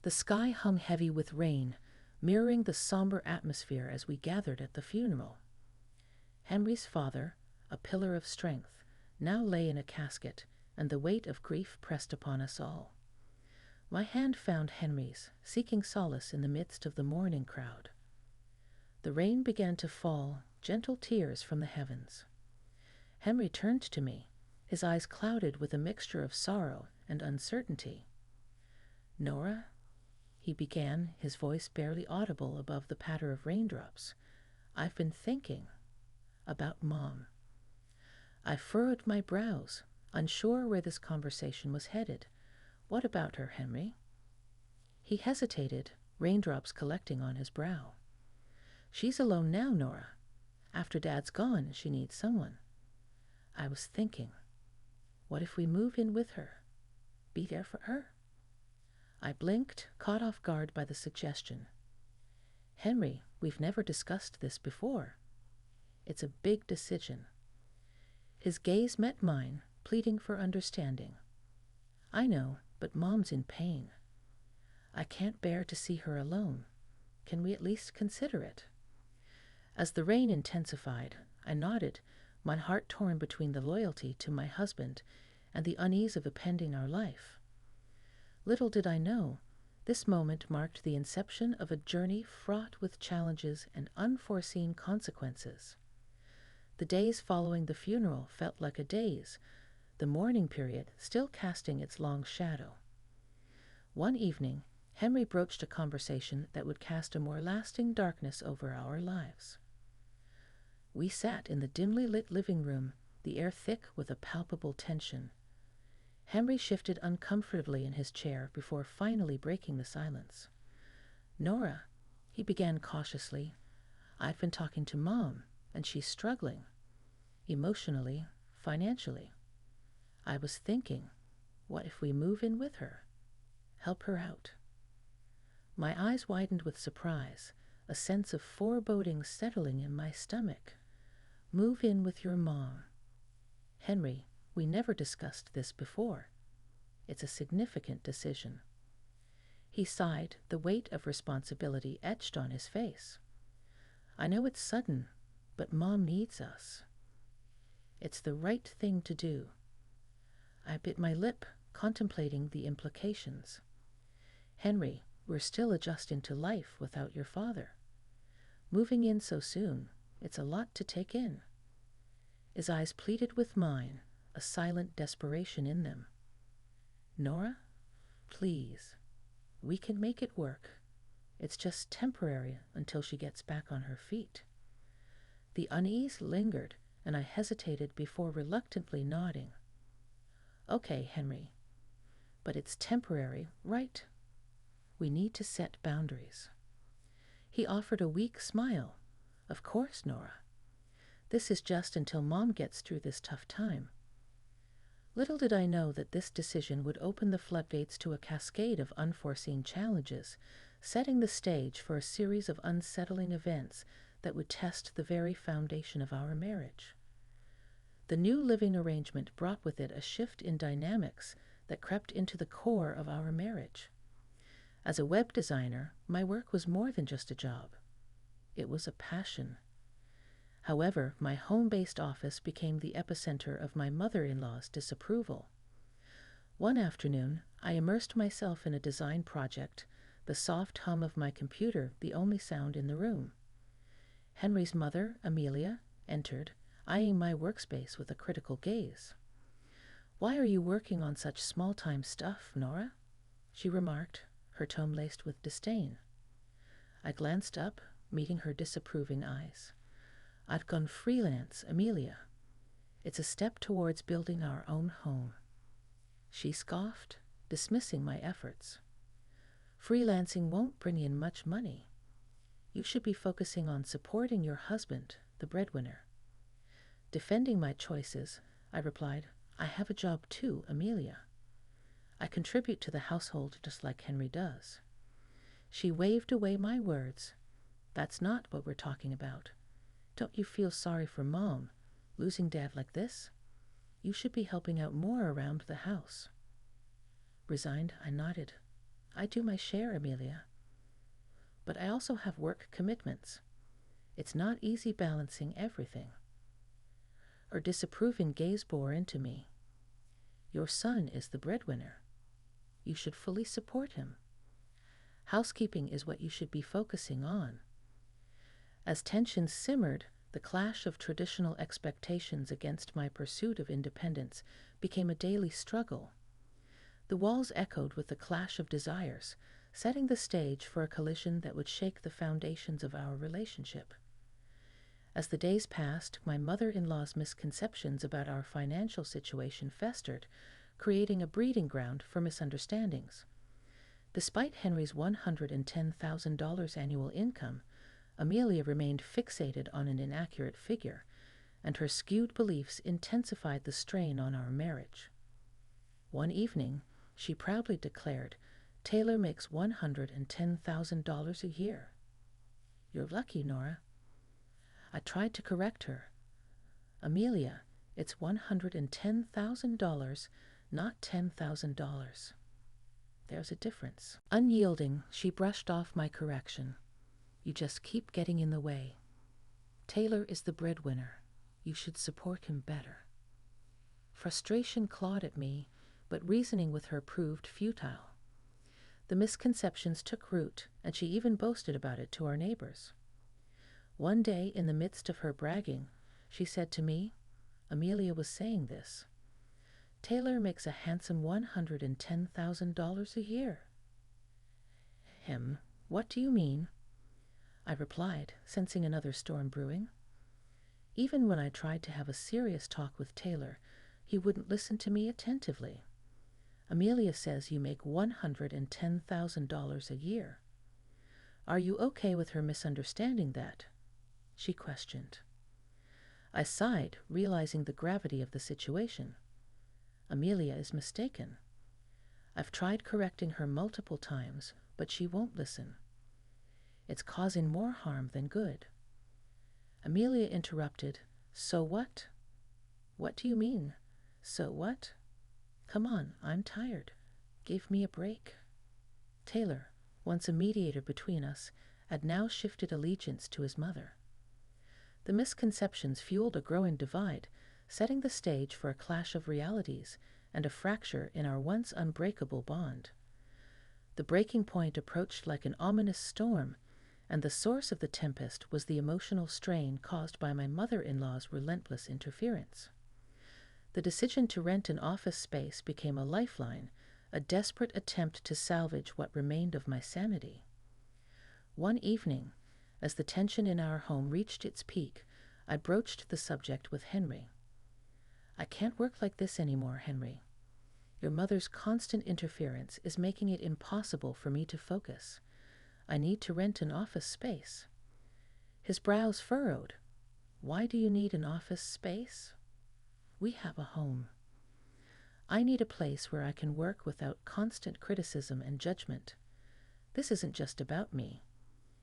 The sky hung heavy with rain, mirroring the somber atmosphere as we gathered at the funeral. Henry's father, a pillar of strength, now lay in a casket, and the weight of grief pressed upon us all. My hand found Henry's, seeking solace in the midst of the mourning crowd. The rain began to fall, gentle tears from the heavens. Henry turned to me, his eyes clouded with a mixture of sorrow and uncertainty. "Nora," he began, his voice barely audible above the patter of raindrops, "I've been thinking about Mom." I furrowed my brows, unsure where this conversation was headed. "What about her, Henry?" He hesitated, raindrops collecting on his brow. "She's alone now, Nora. After Dad's gone, she needs someone." I was thinking, what if we move in with her? Be there for her? I blinked, caught off guard by the suggestion. "Henry, we've never discussed this before. It's a big decision." His gaze met mine, pleading for understanding. "I know, but Mom's in pain. I can't bear to see her alone. Can we at least consider it?" As the rain intensified, I nodded, my heart torn between the loyalty to my husband and the unease of appending our life. Little did I know, this moment marked the inception of a journey fraught with challenges and unforeseen consequences. The days following the funeral felt like a daze, the mourning period still casting its long shadow. One evening, Henry broached a conversation that would cast a more lasting darkness over our lives. We sat in the dimly lit living room, the air thick with a palpable tension. Henry shifted uncomfortably in his chair before finally breaking the silence. "Nora," he began cautiously, "I've been talking to Mom, and she's struggling. Emotionally, financially. I was thinking, what if we move in with her? Help her out." My eyes widened with surprise, a sense of foreboding settling in my stomach. "Move in with your mom." "Henry, we never discussed this before. It's a significant decision." He sighed, the weight of responsibility etched on his face. "I know it's sudden, but Mom needs us. It's the right thing to do." I bit my lip, contemplating the implications. "Henry, we're still adjusting to life without your father. Moving in so soon, it's a lot to take in." His eyes pleaded with mine, a silent desperation in them. "Nora, please, we can make it work. It's just temporary until she gets back on her feet." The unease lingered, and I hesitated before reluctantly nodding. "Okay, Henry, but it's temporary, right? We need to set boundaries." He offered a weak smile. "Of course, Nora. This is just until Mom gets through this tough time." Little did I know that this decision would open the floodgates to a cascade of unforeseen challenges, setting the stage for a series of unsettling events that would test the very foundation of our marriage. The new living arrangement brought with it a shift in dynamics that crept into the core of our marriage. As a web designer, my work was more than just a job. It was a passion. However, my home-based office became the epicenter of my mother-in-law's disapproval. One afternoon, I immersed myself in a design project, the soft hum of my computer the only sound in the room. Henry's mother, Amelia, entered, eyeing my workspace with a critical gaze. "Why are you working on such small-time stuff, Nora?" she remarked, her tone laced with disdain. I glanced up, meeting her disapproving eyes. "I've gone freelance, Amelia. It's a step towards building our own home." She scoffed, dismissing my efforts. "Freelancing won't bring in much money. You should be focusing on supporting your husband, the breadwinner." Defending my choices, I replied, "I have a job too, Amelia. I contribute to the household just like Henry does." She waved away my words. "That's not what we're talking about. Don't you feel sorry for Mom, losing Dad like this? You should be helping out more around the house." Resigned, I nodded. I do my share, Amelia. But I also have work commitments. It's not easy balancing everything. Her disapproving gaze bore into me. Your son is the breadwinner. You should fully support him. Housekeeping is what you should be focusing on. As tension simmered, the clash of traditional expectations against my pursuit of independence became a daily struggle. The walls echoed with the clash of desires, setting the stage for a collision that would shake the foundations of our relationship. As the days passed, my mother-in-law's misconceptions about our financial situation festered, creating a breeding ground for misunderstandings. Despite Henry's $110,000 annual income, Amelia remained fixated on an inaccurate figure, and her skewed beliefs intensified the strain on our marriage. One evening, she proudly declared, "Taylor makes $110,000 a year." "You're lucky, Nora." I tried to correct her. "Amelia, it's $110,000, not $10,000. There's a difference." Unyielding, she brushed off my correction. "You just keep getting in the way. Taylor is the breadwinner. You should support him better." Frustration clawed at me, but reasoning with her proved futile. The misconceptions took root, and she even boasted about it to our neighbors. One day, in the midst of her bragging, she said to me, Amelia was saying this, "Taylor makes a handsome $110,000 a year." What do you mean?" I replied, sensing another storm brewing. Even when I tried to have a serious talk with Taylor, he wouldn't listen to me attentively. "Amelia says you make $110,000 a year. Are you okay with her misunderstanding that?" she questioned. I sighed, realizing the gravity of the situation. Amelia is mistaken. I've tried correcting her multiple times, but she won't listen. It's causing more harm than good. Amelia interrupted, "So what?" "What do you mean? So what? Come on, I'm tired. Give me a break." Taylor, once a mediator between us, had now shifted allegiance to his mother. The misconceptions fueled a growing divide, setting the stage for a clash of realities and a fracture in our once unbreakable bond. The breaking point approached like an ominous storm, and the source of the tempest was the emotional strain caused by my mother-in-law's relentless interference. The decision to rent an office space became a lifeline, a desperate attempt to salvage what remained of my sanity. One evening, as the tension in our home reached its peak, I broached the subject with Henry. "I can't work like this anymore, Henry. Your mother's constant interference is making it impossible for me to focus. I need to rent an office space." His brows furrowed. "Why do you need an office space?" "We have a home. I need a place where I can work without constant criticism and judgment. This isn't just about me.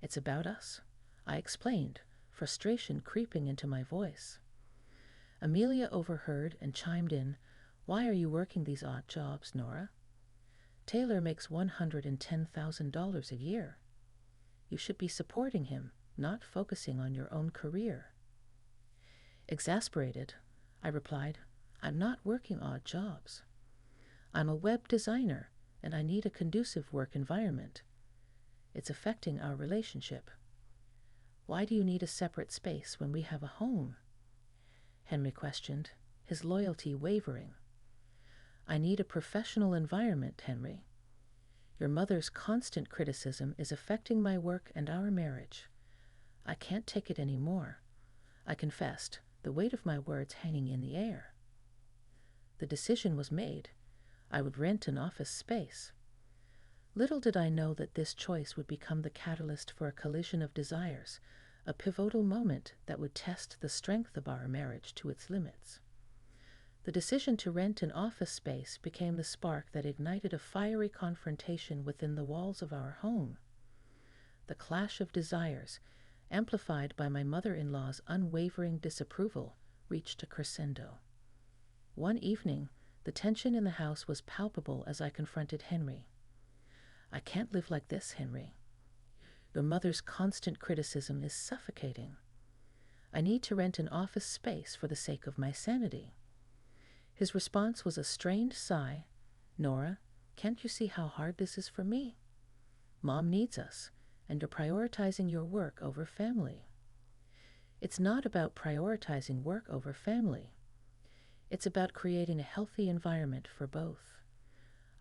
It's about us," I explained, frustration creeping into my voice. Amelia overheard and chimed in, "Why are you working these odd jobs, Nora? Taylor makes $110,000 a year. You should be supporting him, not focusing on your own career." Exasperated, I replied, "I'm not working odd jobs. I'm a web designer, and I need a conducive work environment. It's affecting our relationship." "Why do you need a separate space when we have a home?" Henry questioned, his loyalty wavering. "I need a professional environment, Henry. Your mother's constant criticism is affecting my work and our marriage. I can't take it any more," I confessed, the weight of my words hanging in the air. The decision was made. I would rent an office space. Little did I know that this choice would become the catalyst for a collision of desires, a pivotal moment that would test the strength of our marriage to its limits. The decision to rent an office space became the spark that ignited a fiery confrontation within the walls of our home. The clash of desires, amplified by my mother-in-law's unwavering disapproval, reached a crescendo. One evening, the tension in the house was palpable as I confronted Henry. I can't live like this, Henry. Your mother's constant criticism is suffocating. I need to rent an office space for the sake of my sanity. His response was a strained sigh. Nora, can't you see how hard this is for me? Mom needs us, and you're prioritizing your work over family. It's not about prioritizing work over family. It's about creating a healthy environment for both.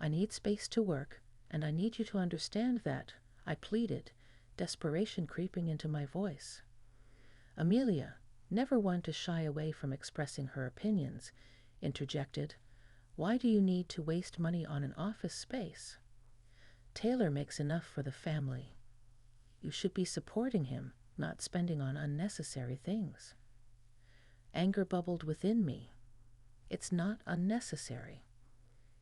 I need space to work, and I need you to understand that, I pleaded, desperation creeping into my voice. Amelia, never one to shy away from expressing her opinions, interjected, why do you need to waste money on an office space? Taylor makes enough for the family. You should be supporting him, not spending on unnecessary things. Anger bubbled within me. It's not unnecessary.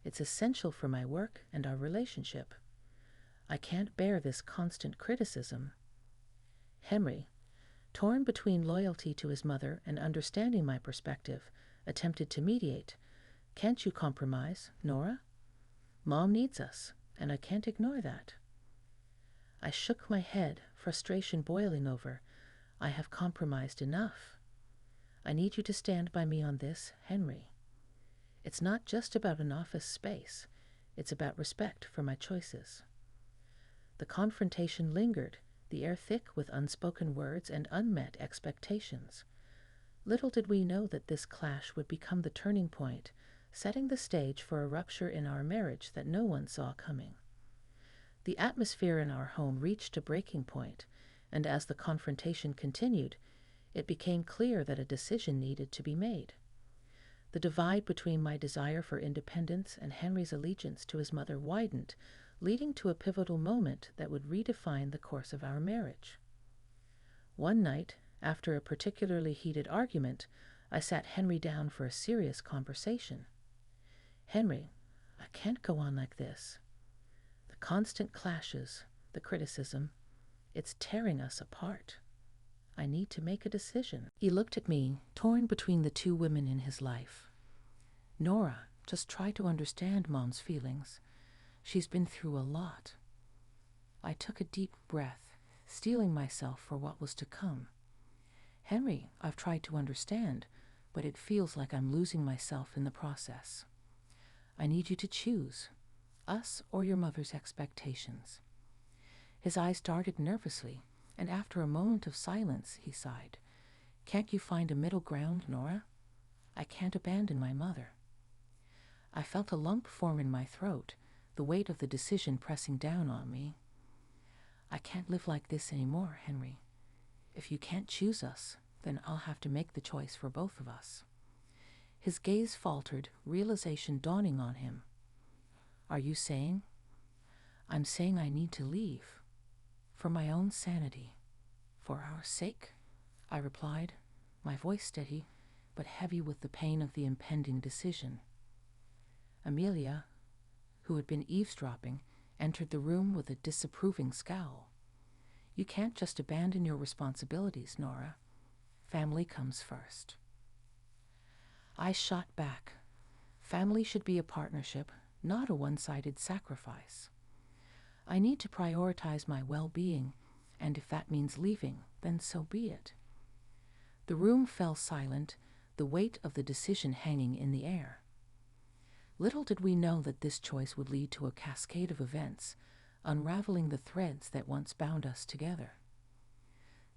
It's essential for my work and our relationship. I can't bear this constant criticism. Henry, torn between loyalty to his mother and understanding my perspective, attempted to mediate. Can't you compromise, Nora? Mom needs us, and I can't ignore that. I shook my head, frustration boiling over. I have compromised enough. I need you to stand by me on this, Henry. It's not just about an office space. It's about respect for my choices. The confrontation lingered, the air thick with unspoken words and unmet expectations. Little did we know that this clash would become the turning point, setting the stage for a rupture in our marriage that no one saw coming. The atmosphere in our home reached a breaking point, and as the confrontation continued, it became clear that a decision needed to be made. The divide between my desire for independence and Henry's allegiance to his mother widened, leading to a pivotal moment that would redefine the course of our marriage. One night, after a particularly heated argument, I sat Henry down for a serious conversation. Henry, I can't go on like this. The constant clashes, the criticism, it's tearing us apart. I need to make a decision. He looked at me, torn between the two women in his life. Nora, just try to understand Mom's feelings. She's been through a lot. I took a deep breath, steeling myself for what was to come. Henry, I've tried to understand, but it feels like I'm losing myself in the process. I need you to choose, us or your mother's expectations. His eyes darted nervously, and after a moment of silence, he sighed. Can't you find a middle ground, Nora? I can't abandon my mother. I felt a lump form in my throat, the weight of the decision pressing down on me. I can't live like this anymore, Henry. If you can't choose us, then I'll have to make the choice for both of us. His gaze faltered, realization dawning on him. Are you saying? I'm saying I need to leave. For my own sanity. For our sake, I replied, my voice steady, but heavy with the pain of the impending decision. Amelia, who had been eavesdropping, entered the room with a disapproving scowl. You can't just abandon your responsibilities, Nora. Family comes first. I shot back. Family should be a partnership, not a one-sided sacrifice. I need to prioritize my well-being, and if that means leaving, then so be it. The room fell silent, the weight of the decision hanging in the air. Little did we know that this choice would lead to a cascade of events, unraveling the threads that once bound us together.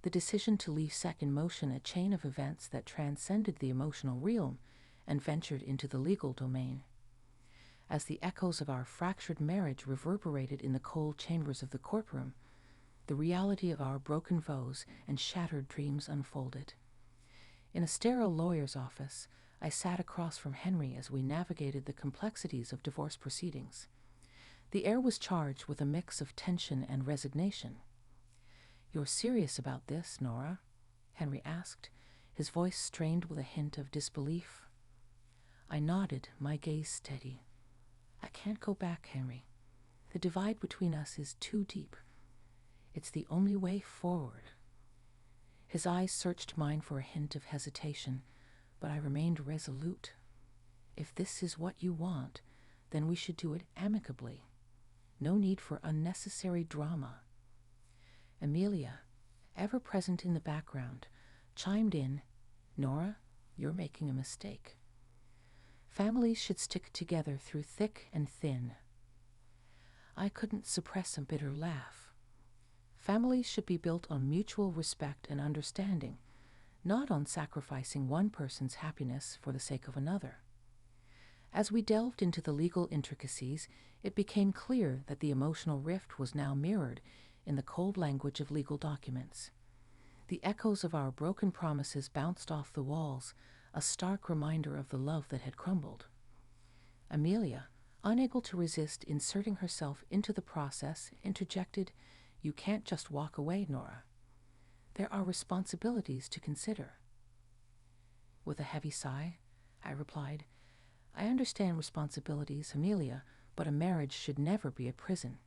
The decision to leave set in motion a chain of events that transcended the emotional realm and ventured into the legal domain. As the echoes of our fractured marriage reverberated in the cold chambers of the courtroom, the reality of our broken vows and shattered dreams unfolded. In a sterile lawyer's office, I sat across from Henry as we navigated the complexities of divorce proceedings. The air was charged with a mix of tension and resignation. You're serious about this, Nora? Henry asked, his voice strained with a hint of disbelief. I nodded, my gaze steady. I can't go back, Henry. The divide between us is too deep. It's the only way forward. His eyes searched mine for a hint of hesitation, but I remained resolute. If this is what you want, then we should do it amicably. no need for unnecessary drama. Amelia, ever present in the background, chimed in, "Nora, you're making a mistake. Families should stick together through thick and thin." I couldn't suppress a bitter laugh. Families should be built on mutual respect and understanding, not on sacrificing one person's happiness for the sake of another. As we delved into the legal intricacies, it became clear that the emotional rift was now mirrored in the cold language of legal documents. The echoes of our broken promises bounced off the walls, a stark reminder of the love that had crumbled. Amelia, unable to resist inserting herself into the process, interjected, "You can't just walk away, Nora. There are responsibilities to consider." With a heavy sigh, I replied, "I understand responsibilities, Amelia, but a marriage should never be a prison.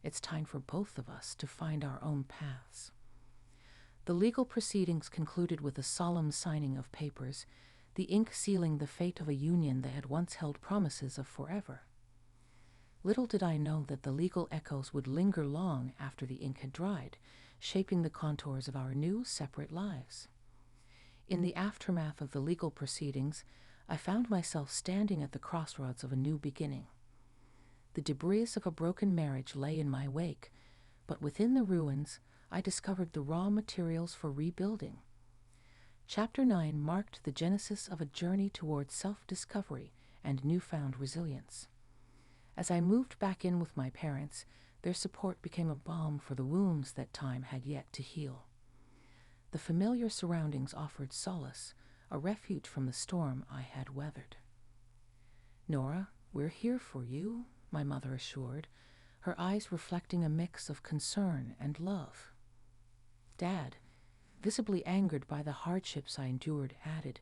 It's time for both of us to find our own paths." The legal proceedings concluded with a solemn signing of papers, the ink sealing the fate of a union that had once held promises of forever. Little did I know that the legal echoes would linger long after the ink had dried, shaping the contours of our new, separate lives. In the aftermath of the legal proceedings, I found myself standing at the crossroads of a new beginning. The debris of a broken marriage lay in my wake, but within the ruins, I discovered the raw materials for rebuilding. Chapter 9 marked the genesis of a journey towards self-discovery and newfound resilience. As I moved back in with my parents, their support became a balm for the wounds that time had yet to heal. The familiar surroundings offered solace, a refuge from the storm I had weathered. "Nora, we're here for you," my mother assured, her eyes reflecting a mix of concern and love. Dad, visibly angered by the hardships I endured, added,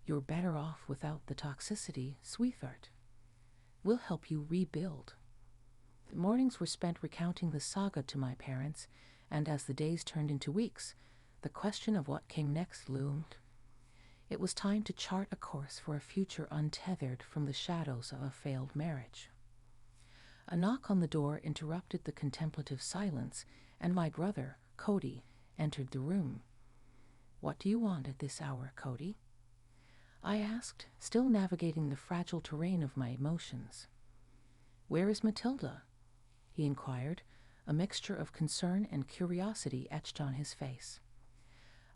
"You're better off without the toxicity, sweetheart. We'll help you rebuild." The mornings were spent recounting the saga to my parents, and as the days turned into weeks, the question of what came next loomed. It was time to chart a course for a future untethered from the shadows of a failed marriage. A knock on the door interrupted the contemplative silence, and my brother, Cody, entered the room. "What do you want at this hour, Cody?" I asked, still navigating the fragile terrain of my emotions. "Where is Matilda?" he inquired, a mixture of concern and curiosity etched on his face.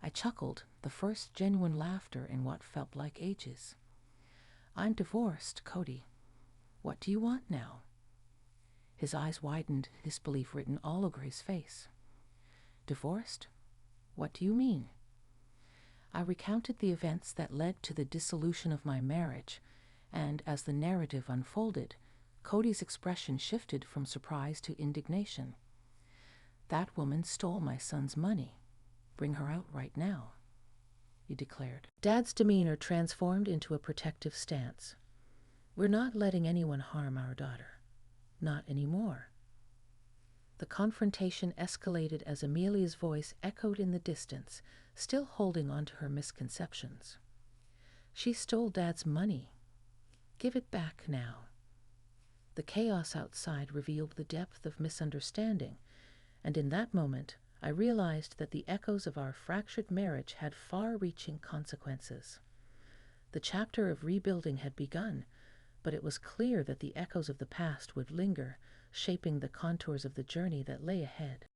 I chuckled, the first genuine laughter in what felt like ages. "I'm divorced, Cody. What do you want now?" His eyes widened, disbelief written all over his face. "Divorced? What do you mean?" I recounted the events that led to the dissolution of my marriage, and as the narrative unfolded, Cody's expression shifted from surprise to indignation. "That woman stole my son's money. Bring her out right now," he declared. Dad's demeanor transformed into a protective stance. "We're not letting anyone harm our daughter. Not anymore." The confrontation escalated as Amelia's voice echoed in the distance, still holding on to her misconceptions. "She stole Dad's money. Give it back now." The chaos outside revealed the depth of misunderstanding, and in that moment I realized that the echoes of our fractured marriage had far-reaching consequences. The chapter of rebuilding had begun, but it was clear that the echoes of the past would linger, shaping the contours of the journey that lay ahead.